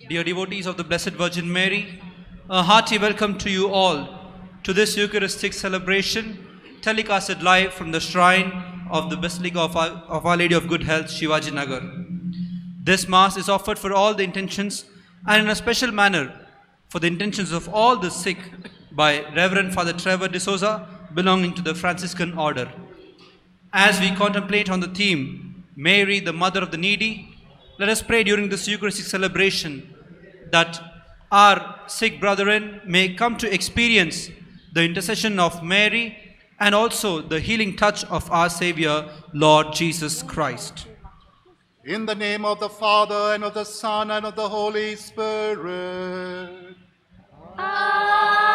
Dear devotees of the Blessed Virgin Mary, a hearty welcome to you all to this Eucharistic celebration telecasted live from the shrine of the Basilica of Our Lady of Good Health, Shivaji Nagar. This Mass is offered for all the intentions and in a special manner for the intentions of all the sick by Reverend Father Trevor D'Souza, belonging to the Franciscan Order. As we contemplate on the theme, Mary, the Mother of the Needy, let us pray during this Eucharistic celebration that our sick brethren may come to experience the intercession of Mary and also the healing touch of our Savior, Lord Jesus Christ. In the name of the Father, and of the Son, and of the Holy Spirit. Amen.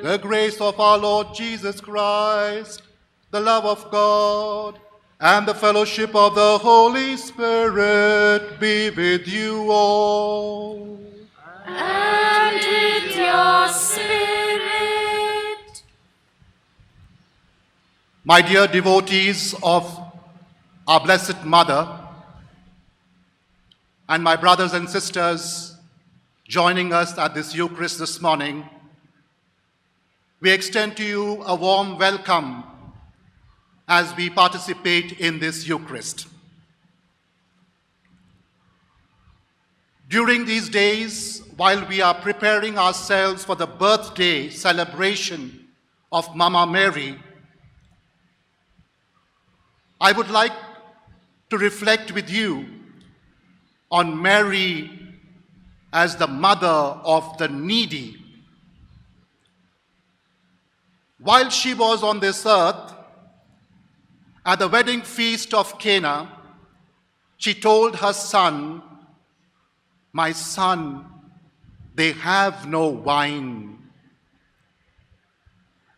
The grace of our Lord Jesus Christ, the love of God, and the fellowship of the Holy Spirit be with you all. And with your spirit. My dear devotees of our Blessed Mother, and my brothers and sisters joining us at this Eucharist this morning, we extend to you a warm welcome as we participate in this Eucharist. During these days, while we are preparing ourselves for the birthday celebration of Mama Mary, I would like to reflect with you on Mary as the mother of the needy. While she was on this earth, at the wedding feast of Cana, she told her son, "My son, they have no wine."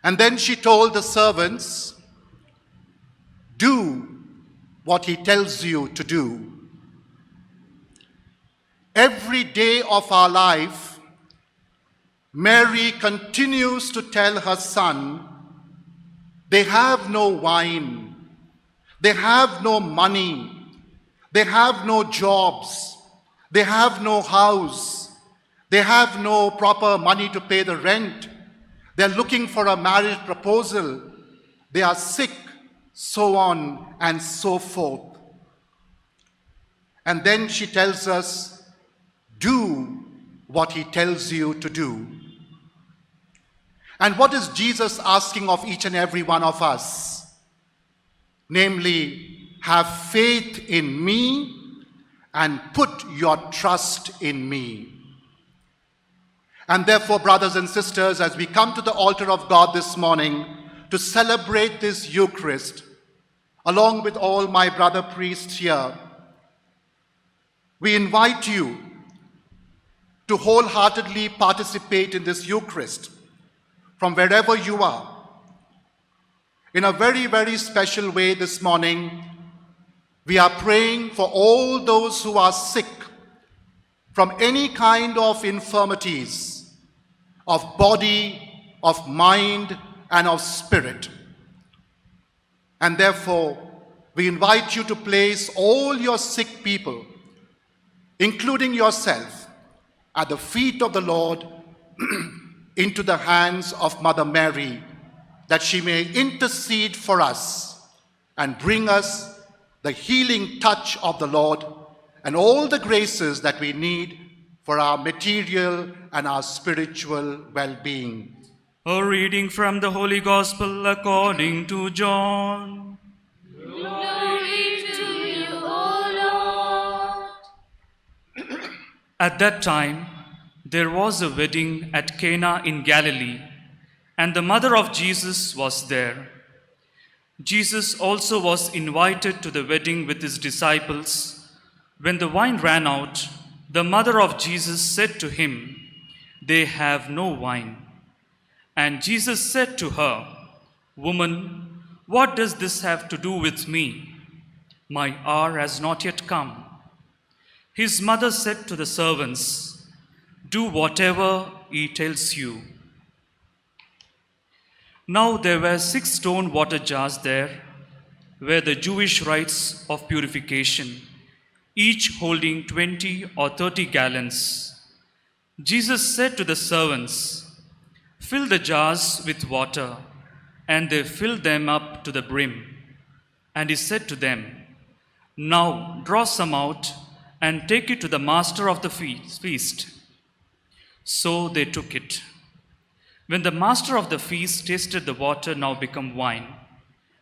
And then she told the servants, "Do what he tells you to do." Every day of our life, Mary continues to tell her son, they have no wine, they have no money, they have no jobs, they have no house, they have no proper money to pay the rent, they're looking for a marriage proposal, they are sick, so on and so forth. And then she tells us, do what he tells you to do. And what is Jesus asking of each and every one of us? Namely, have faith in me and put your trust in me. And therefore, brothers and sisters, as we come to the altar of God this morning to celebrate this Eucharist, along with all my brother priests here, we invite you to wholeheartedly participate in this Eucharist from wherever you are. In a very, very special way this morning, we are praying for all those who are sick from any kind of infirmities of body, of mind, and of spirit. And therefore, we invite you to place all your sick people, including yourself, at the feet of the Lord into the hands of Mother Mary, that she may intercede for us and bring us the healing touch of the Lord and all the graces that we need for our material and our spiritual well-being. A reading from the Holy Gospel according to John. Glory to you, O Lord. At that time, there was a wedding at Cana in Galilee, and the mother of Jesus was there. Jesus also was invited to the wedding with his disciples. When the wine ran out, the mother of Jesus said to him, "They have no wine." And Jesus said to her, "Woman, what does this have to do with me? My hour has not yet come." His mother said to the servants, "Do whatever he tells you." Now there were 6 stone water jars there, where the Jewish rites of purification, each holding 20 or 30 gallons. Jesus said to the servants, "Fill the jars with water," and they filled them up to the brim. And he said to them, "Now draw some out and take it to the master of the feast." So they took it. When the master of the feast tasted the water now become wine,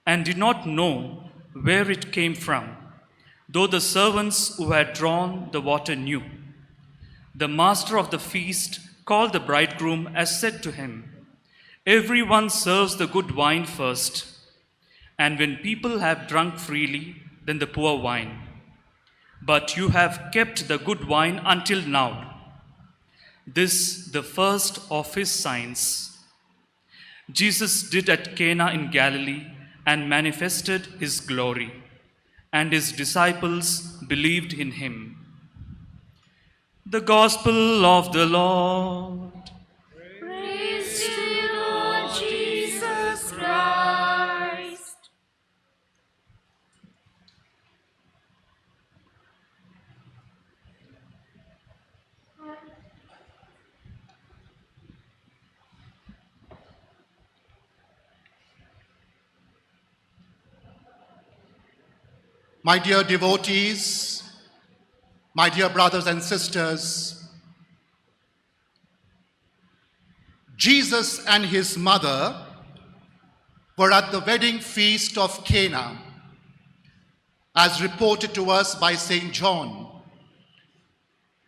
and did not know where it came from, though the servants who had drawn the water knew, the master of the feast called the bridegroom and said to him, "Everyone serves the good wine first, and when people have drunk freely, then the poor wine. But you have kept the good wine until now." This, the first of his signs, Jesus did at Cana in Galilee and manifested his glory, and his disciples believed in him. The Gospel of the Lord. Praise to you, Lord Jesus Christ. My dear devotees, my dear brothers and sisters, Jesus and his mother were at the wedding feast of Cana, as reported to us by St. John.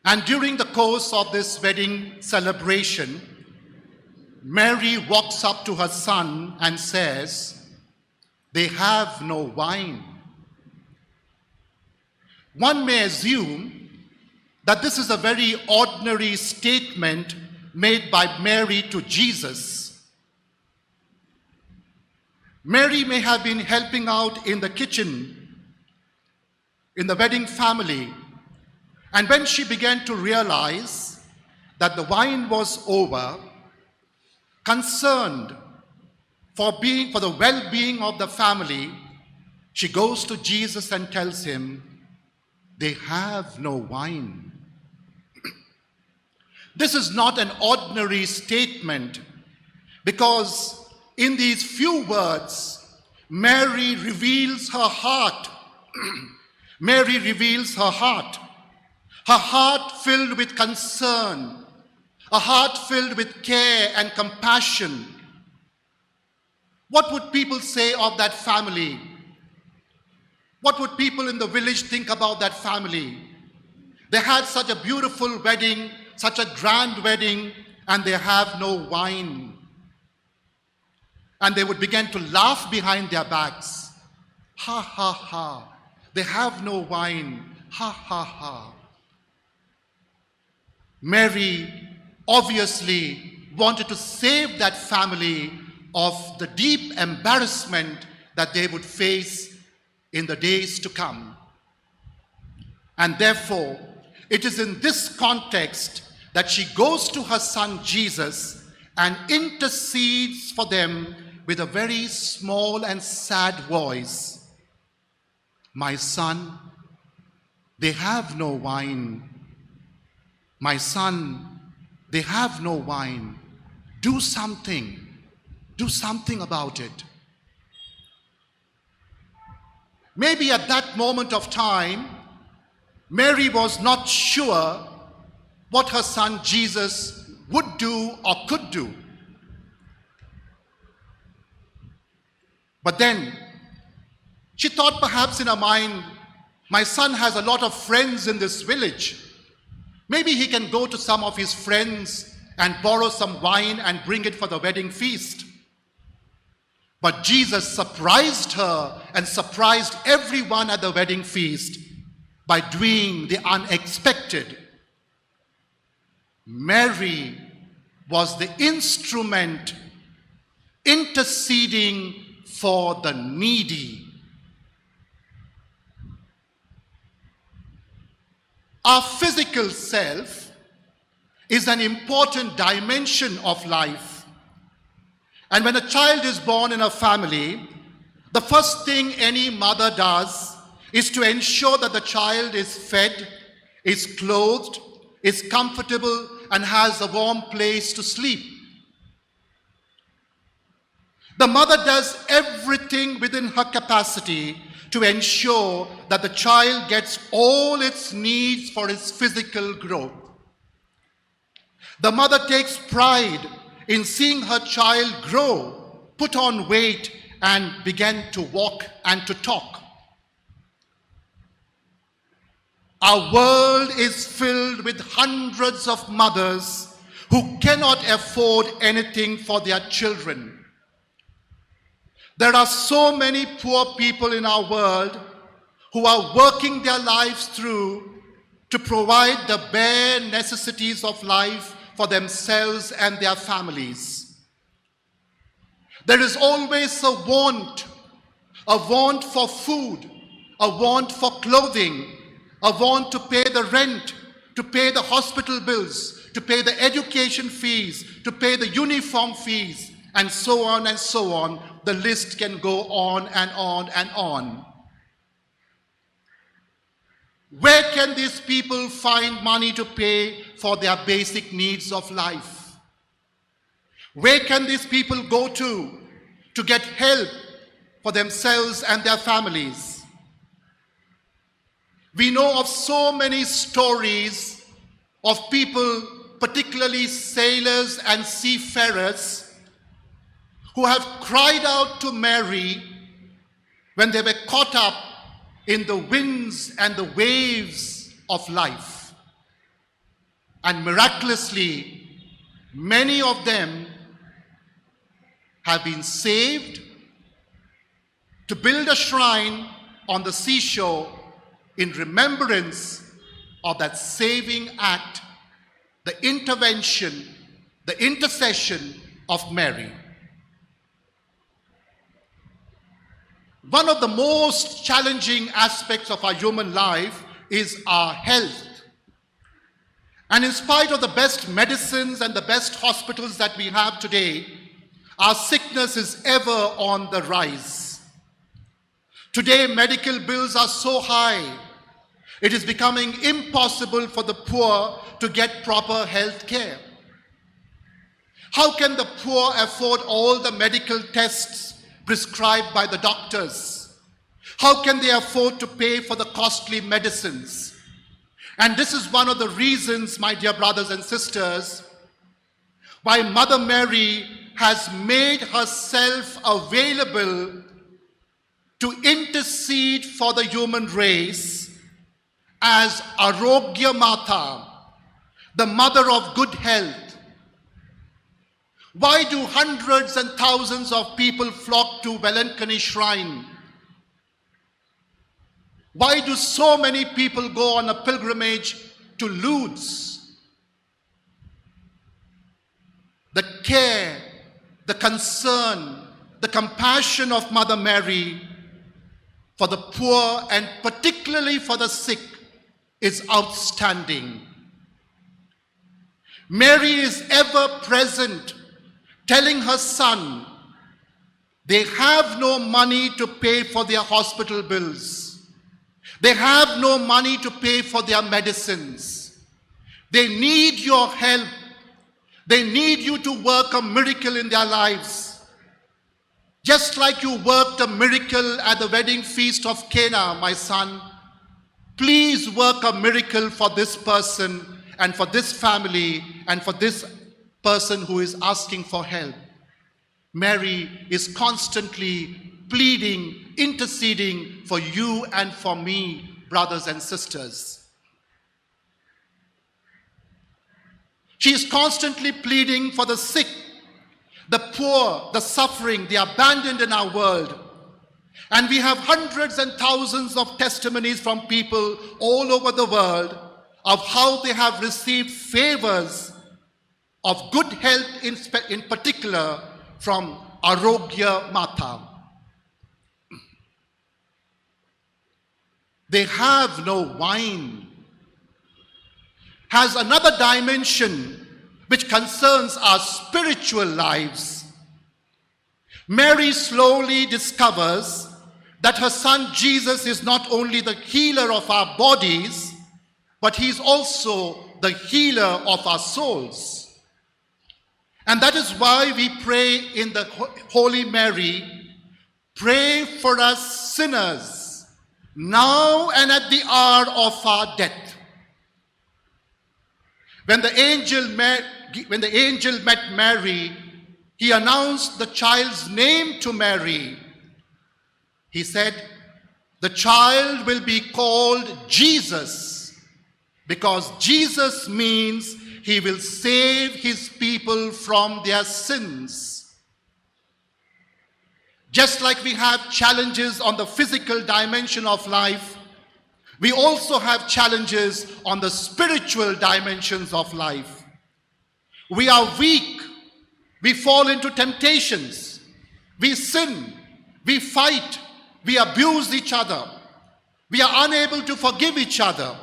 And during the course of this wedding celebration, Mary walks up to her son and says, "They have no wine." One may assume that this is a very ordinary statement made by Mary to Jesus. Mary may have been helping out in the kitchen in the wedding family, and when she began to realize that the wine was over, concerned for the well-being of the family, she goes to Jesus and tells him, "They have no wine." This is not an ordinary statement, because in these few words, Mary reveals her heart. Mary reveals her heart filled with concern, a heart filled with care and compassion. What would people say of that family? What would people in the village think about that family? They had such a beautiful wedding, such a grand wedding, and they have no wine. And they would begin to laugh behind their backs. Ha, ha, ha. They have no wine. Ha, ha, ha. Mary obviously wanted to save that family of the deep embarrassment that they would face in the days to come. And therefore, it is in this context that she goes to her son Jesus and intercedes for them with a very small and sad voice. "My son, they have no wine. My son, they have no wine. Do something. Do something about it." Maybe at that moment of time, Mary was not sure what her son Jesus would do or could do. But then she thought perhaps in her mind, my son has a lot of friends in this village. Maybe he can go to some of his friends and borrow some wine and bring it for the wedding feast. But Jesus surprised her and surprised everyone at the wedding feast by doing the unexpected. Mary was the instrument interceding for the needy. Our physical self is an important dimension of life. And when a child is born in a family, the first thing any mother does is to ensure that the child is fed, is clothed, is comfortable, and has a warm place to sleep. The mother does everything within her capacity to ensure that the child gets all its needs for its physical growth. The mother takes pride in seeing her child grow, put on weight, and begin to walk and to talk. Our world is filled with hundreds of mothers who cannot afford anything for their children. There are so many poor people in our world who are working their lives through to provide the bare necessities of life for themselves and their families. There is always a want for food, a want for clothing, a want to pay the rent, to pay the hospital bills, to pay the education fees, to pay the uniform fees, and so on and so on. The list can go on and on and on. Where can these people find money to pay for their basic needs of life? Where can these people go to get help for themselves and their families? We know of so many stories of people, particularly sailors and seafarers, who have cried out to Mary when they were caught up in the winds and the waves of life. And miraculously, many of them have been saved to build a shrine on the seashore in remembrance of that saving act, the intervention, the intercession of Mary. One of the most challenging aspects of our human life is our health. And in spite of the best medicines and the best hospitals that we have today, our sickness is ever on the rise. Today, medical bills are so high, it is becoming impossible for the poor to get proper health care. How can the poor afford all the medical tests prescribed by the doctors? How can they afford to pay for the costly medicines? And this is one of the reasons, my dear brothers and sisters, why Mother Mary has made herself available to intercede for the human race as Arogya Mata, the mother of good health. Why do hundreds and thousands of people flock to Velankani Shrine? Why do so many people go on a pilgrimage to Lourdes? The care, the concern, the compassion of Mother Mary for the poor and particularly for the sick is outstanding. Mary is ever present, telling her son they have no money to pay for their hospital bills. They have no money to pay for their medicines. They need your help. They need you to work a miracle in their lives. Just like you worked a miracle at the wedding feast of Cana, my son, please work a miracle for this person and for this family and for this person who is asking for help. Mary is constantly pleading, interceding for you and for me, brothers and sisters. She is constantly pleading for the sick, the poor, the suffering, the abandoned in our world. And we have hundreds and thousands of testimonies from people all over the world of how they have received favors of good health in particular from Arogya Mata. They have no wine has another dimension which concerns our spiritual lives. Mary slowly discovers that her son Jesus is not only the healer of our bodies, but he is also the healer of our souls. And that is why we pray in the Holy Mary, pray for us sinners, now and at the hour of our death. When the angel met Mary, he announced the child's name to Mary. He said, the child will be called Jesus, because Jesus means he will save his people from their sins. Just like we have challenges on the physical dimension of life, we also have challenges on the spiritual dimensions of life. We are weak. We fall into temptations. We sin. We fight. We abuse each other. We are unable to forgive each other.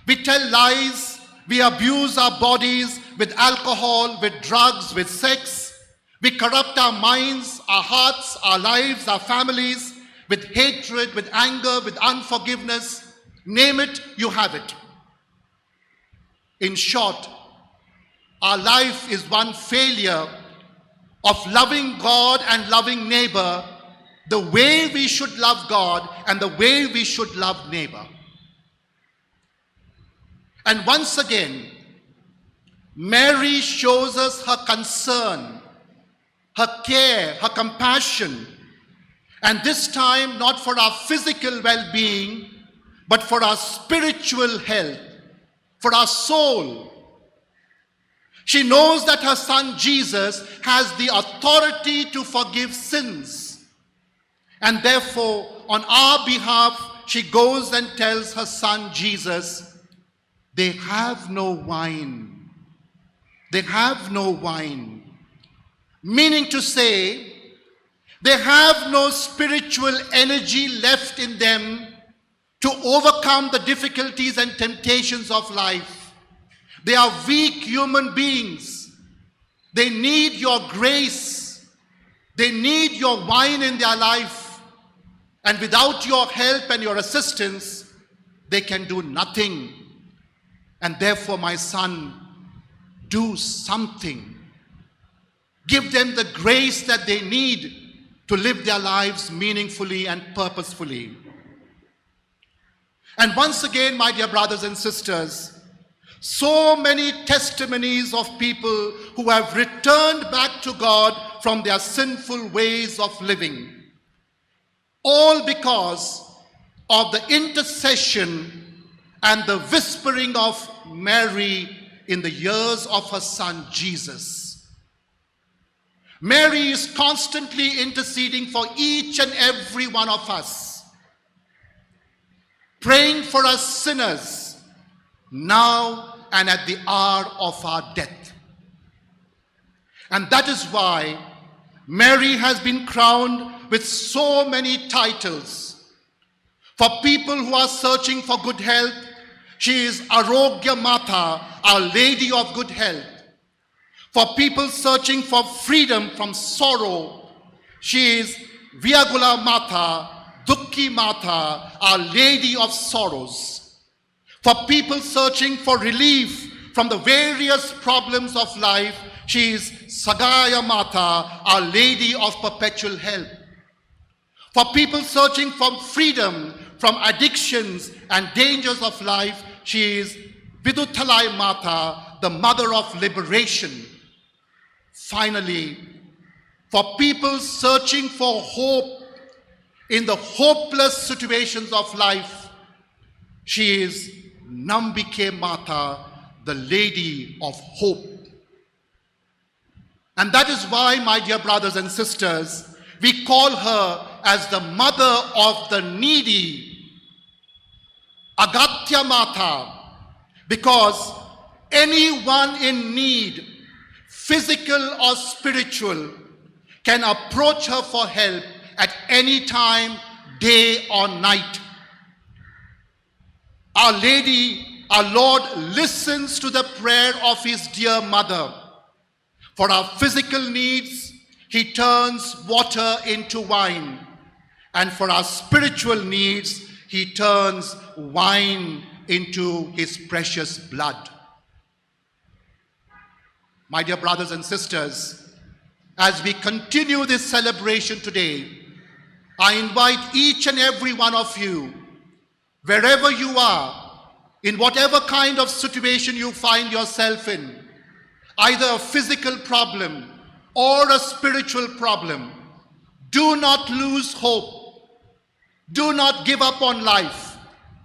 We tell lies. We abuse our bodies with alcohol, with drugs, with sex. We corrupt our minds, our hearts, our lives, our families with hatred, with anger, with unforgiveness. Name it, you have it. In short, our life is one failure of loving God and loving neighbor the way we should love God and the way we should love neighbor. And once again, Mary shows us her concern, her care, her compassion, and this time not for our physical well-being, but for our spiritual health, for our soul. She knows that her son Jesus has the authority to forgive sins. And therefore, on our behalf, she goes and tells her son Jesus, they have no wine. They have no wine. Meaning to say, they have no spiritual energy left in them to overcome the difficulties and temptations of life. They are weak human beings. They need your grace. They need your wine in their life. And without your help and your assistance, they can do nothing. And therefore, my son, do something. Give them the grace that they need to live their lives meaningfully and purposefully. And once again, my dear brothers and sisters, so many testimonies of people who have returned back to God from their sinful ways of living, all because of the intercession and the whispering of Mary in the ears of her son Jesus. Mary is constantly interceding for each and every one of us, praying for us sinners now and at the hour of our death. And that is why Mary has been crowned with so many titles. For people who are searching for good health, she is Arogya Mata, Our Lady of Good Health. For people searching for freedom from sorrow, she is Vyagula Mata, Dukhi Mata, Our Lady of Sorrows. For people searching for relief from the various problems of life, she is Sagaya Mata, Our Lady of Perpetual Help. For people searching for freedom from addictions and dangers of life, she is Viduthalai Mata, the Mother of Liberation. Finally, for people searching for hope in the hopeless situations of life, she is Nambike Mata, the Lady of Hope. And that is why, my dear brothers and sisters, we call her as the mother of the needy, Agatya Mata, because anyone in need, physical or spiritual, can approach her for help at any time, day or night. Our Lady, our Lord, listens to the prayer of his dear mother. For our physical needs, he turns water into wine. And for our spiritual needs, he turns wine into his precious blood. My dear brothers and sisters, as we continue this celebration today, I invite each and every one of you, wherever you are, in whatever kind of situation you find yourself in, either a physical problem or a spiritual problem, do not lose hope. Do not give up on life,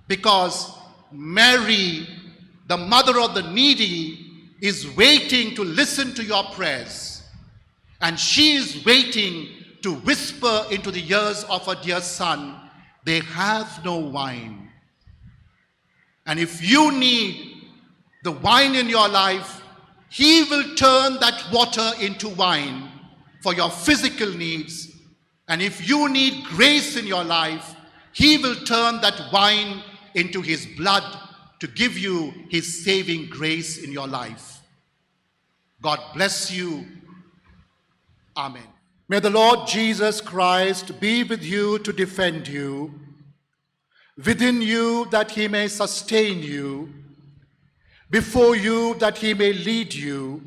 because Mary, the mother of the needy, is waiting to listen to your prayers. And she is waiting to whisper into the ears of her dear son, they have no wine. And if you need the wine in your life, he will turn that water into wine for your physical needs. And if you need grace in your life, he will turn that wine into his blood to give you his saving grace in your life. God bless you. Amen. May the Lord Jesus Christ be with you to defend you, within you that he may sustain you, before you that he may lead you,